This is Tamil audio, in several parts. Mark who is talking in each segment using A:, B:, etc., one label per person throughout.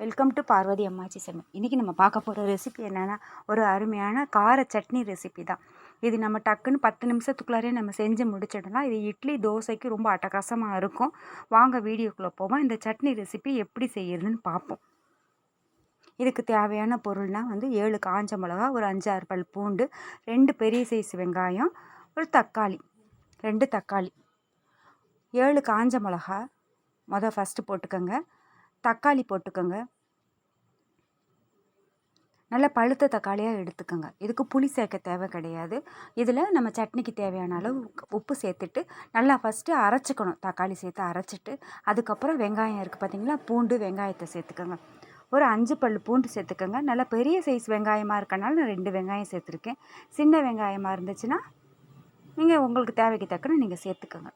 A: வெல்கம் டு பார்வதியம்மாச்சி சமையல். இன்றைக்கி நம்ம பார்க்க போகிற ரெசிபி என்னென்னா ஒரு அருமையான கார சட்னி ரெசிபி தான். இது நம்ம டக்குன்னு 10 நிமிஷத்துக்குள்ளாரே நம்ம செஞ்சு முடிச்சிடலாம். இது இட்லி தோசைக்கு ரொம்ப அட்டகாசமாக இருக்கும். வாங்க வீடியோக்குள்ளே போவோம். இந்த சட்னி ரெசிபி எப்படி செய்யறதுன்னு பார்ப்போம். இதுக்கு தேவையான பொருள்னால் 7 காஞ்ச மிளகா, ஒரு 5-6 பல் பூண்டு, 2 பெரிய சைஸ் வெங்காயம், ஒரு தக்காளி, 2 தக்காளி, 7 காஞ்ச மிளகா ஃபஸ்ட்டு போட்டுக்கோங்க. தக்காளி போட்டுக்கோங்க. நல்லா பழுத்த தக்காளியாக எடுத்துக்கோங்க. இதுக்கு புளி சேர்க்க தேவை கிடையாது. இதில் நம்ம சட்னிக்கு தேவையான அளவு உப்பு சேர்த்துட்டு நல்லா ஃபஸ்ட்டு அரைச்சிக்கணும். தக்காளி சேர்த்து அரைச்சிட்டு அதுக்கப்புறம் வெங்காயம் இருக்குது பார்த்தீங்களா, பூண்டு வெங்காயத்தை சேர்த்துக்கோங்க. ஒரு 5 பல் பூண்டு சேர்த்துக்கோங்க. நல்லா பெரிய சைஸ் வெங்காயமாக இருக்கனால நான் 2 வெங்காயம் சேர்த்துருக்கேன். சின்ன வெங்காயமாக இருந்துச்சுன்னா நீங்கள் உங்களுக்கு தேவைக்கு தக்கன நீங்கள் சேர்த்துக்கோங்க.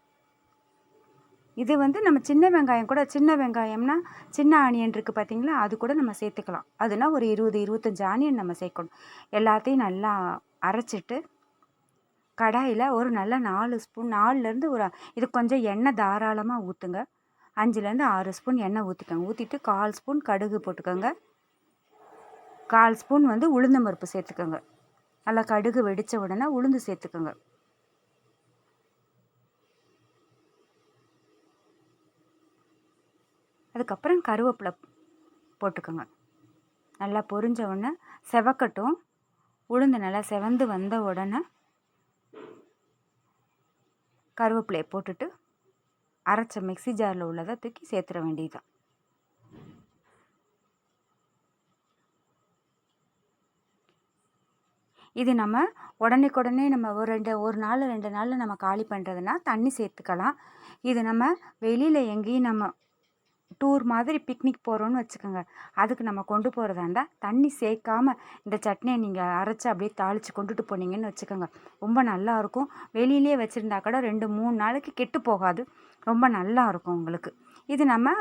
A: இது நம்ம சின்ன வெங்காயம் கூட, சின்ன வெங்காயம்னா சின்ன ஆனியன் இருக்குது பார்த்தீங்களா, அது கூட நம்ம சேர்த்துக்கலாம். அதுனா ஒரு 20-25 ஆனியன் நம்ம சேர்க்கணும். எல்லாத்தையும் நல்லா அரைச்சிட்டு கடாயில் ஒரு நல்ல 4 ஸ்பூன், 4லேருந்து ஒரு இது கொஞ்சம் எண்ணெய் தாராளமாக ஊற்றுங்க. 5லேருந்து 6 ஸ்பூன் எண்ணெய் ஊற்றிக்கோங்க. ஊற்றிட்டு 1/4 ஸ்பூன் கடுகு போட்டுக்கோங்க. 1/4 ஸ்பூன் உளுந்தம் பருப்பு சேர்த்துக்கோங்க. நல்லா கடுகு வெடித்த உடனே உளுந்து சேர்த்துக்கோங்க. அதுக்கப்புறம் கருவேப்பிலை போட்டுக்கோங்க. நல்லா பொரிஞ்ச உடனே செவக்கட்டும். உளுந்து நல்லா செவந்து வந்த உடனே கருவேப்பிலையை போட்டுட்டு அரைச்ச மிக்ஸி ஜாரில் உள்ளதை தூக்கி சேர்த்துற வேண்டியதுதான். இது நம்ம உடனே நம்ம ஒரு நாள் 2 நாளில் நம்ம காலி பண்ணுறதுனா தண்ணி சேர்த்துக்கலாம். இது நம்ம வெளியில் எங்கேயும் நம்ம டூர் மாதிரி பிக்னிக் போகிறோன்னு வச்சுக்கோங்க, அதுக்கு நம்ம கொண்டு போகிறதா இருந்தால் தண்ணி சேர்க்காம இந்த சட்னியை நீங்கள் அரைச்சி அப்படியே தாளித்து கொண்டுட்டு போனீங்கன்னு வச்சுக்கோங்க, ரொம்ப நல்லாயிருக்கும். வெளியிலே வச்சுருந்தா கூட 2-3 நாளைக்கு கெட்டு போகாது. ரொம்ப நல்லாயிருக்கும் உங்களுக்கு. இது நம்ம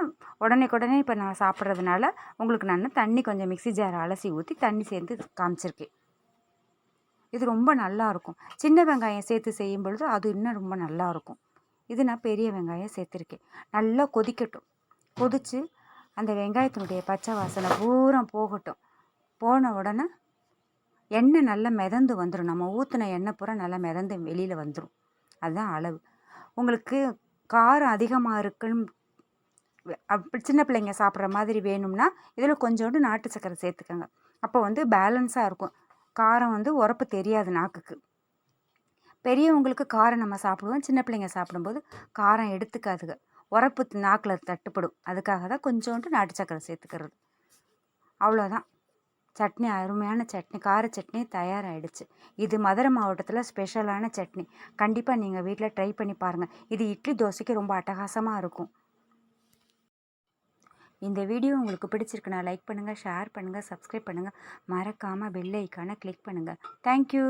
A: உடனே இப்போ நான் சாப்பிட்றதுனால உங்களுக்கு நான் தண்ணி கொஞ்சம் மிக்ஸி ஜாரை அலசி ஊற்றி தண்ணி சேர்த்து காமிச்சிருக்கேன். இது ரொம்ப நல்லாயிருக்கும். சின்ன வெங்காயம் சேர்த்து செய்யும் பொழுது அது இன்னும் ரொம்ப நல்லாயிருக்கும். இது நான் பெரிய வெங்காயம் சேர்த்துருக்கேன். நல்லா கொதிக்கட்டும். கொதித்து அந்த வெங்காயத்தினுடைய பச்சை வாசனை பூரா போகட்டும். போன உடனே எண்ணெய் நல்லா மிதந்து வந்துடும். நம்ம ஊற்றின எண்ணெய் பூரா நல்லா மிதந்து வெளியில் வந்துடும். அதுதான் அளவு. உங்களுக்கு காரம் அதிகமாக இருக்குன்னு அப்படி சின்ன பிள்ளைங்க சாப்பிட்ற மாதிரி வேணும்னா இதில் கொஞ்சோண்டு நாட்டு சர்க்கரை சேர்த்துக்கோங்க. அப்போ பேலன்ஸாக இருக்கும். காரம் உரப்பு தெரியாது நாக்குக்கு. பெரியவங்களுக்கு காரம் நம்ம சாப்பிடுவோம். சின்ன பிள்ளைங்க சாப்பிடும்போது காரம் எடுத்துக்காதுங்க. உரப்பு நாக்கில் தட்டுப்படும். அதுக்காக தான் கொஞ்சோண்டு நாட்டு சக்கரை சேர்த்துக்கிறது. அவ்வளோதான். சட்னி, அருமையான சட்னி, கார சட்னி தயாராகிடுச்சு. இது மதுரை மாவட்டத்தில் ஸ்பெஷலான சட்னி. கண்டிப்பாக நீங்கள் வீட்டில் ட்ரை பண்ணி பாருங்கள். இது இட்லி தோசைக்கு ரொம்ப அட்டகாசமாக இருக்கும். இந்த வீடியோ உங்களுக்கு பிடிச்சிருக்குன்னா லைக் பண்ணுங்கள், ஷேர் பண்ணுங்கள், சப்ஸ்கிரைப் பண்ணுங்கள். மறக்காமல் பெல் ஐக்கானை கிளிக் பண்ணுங்கள். தேங்க்யூ.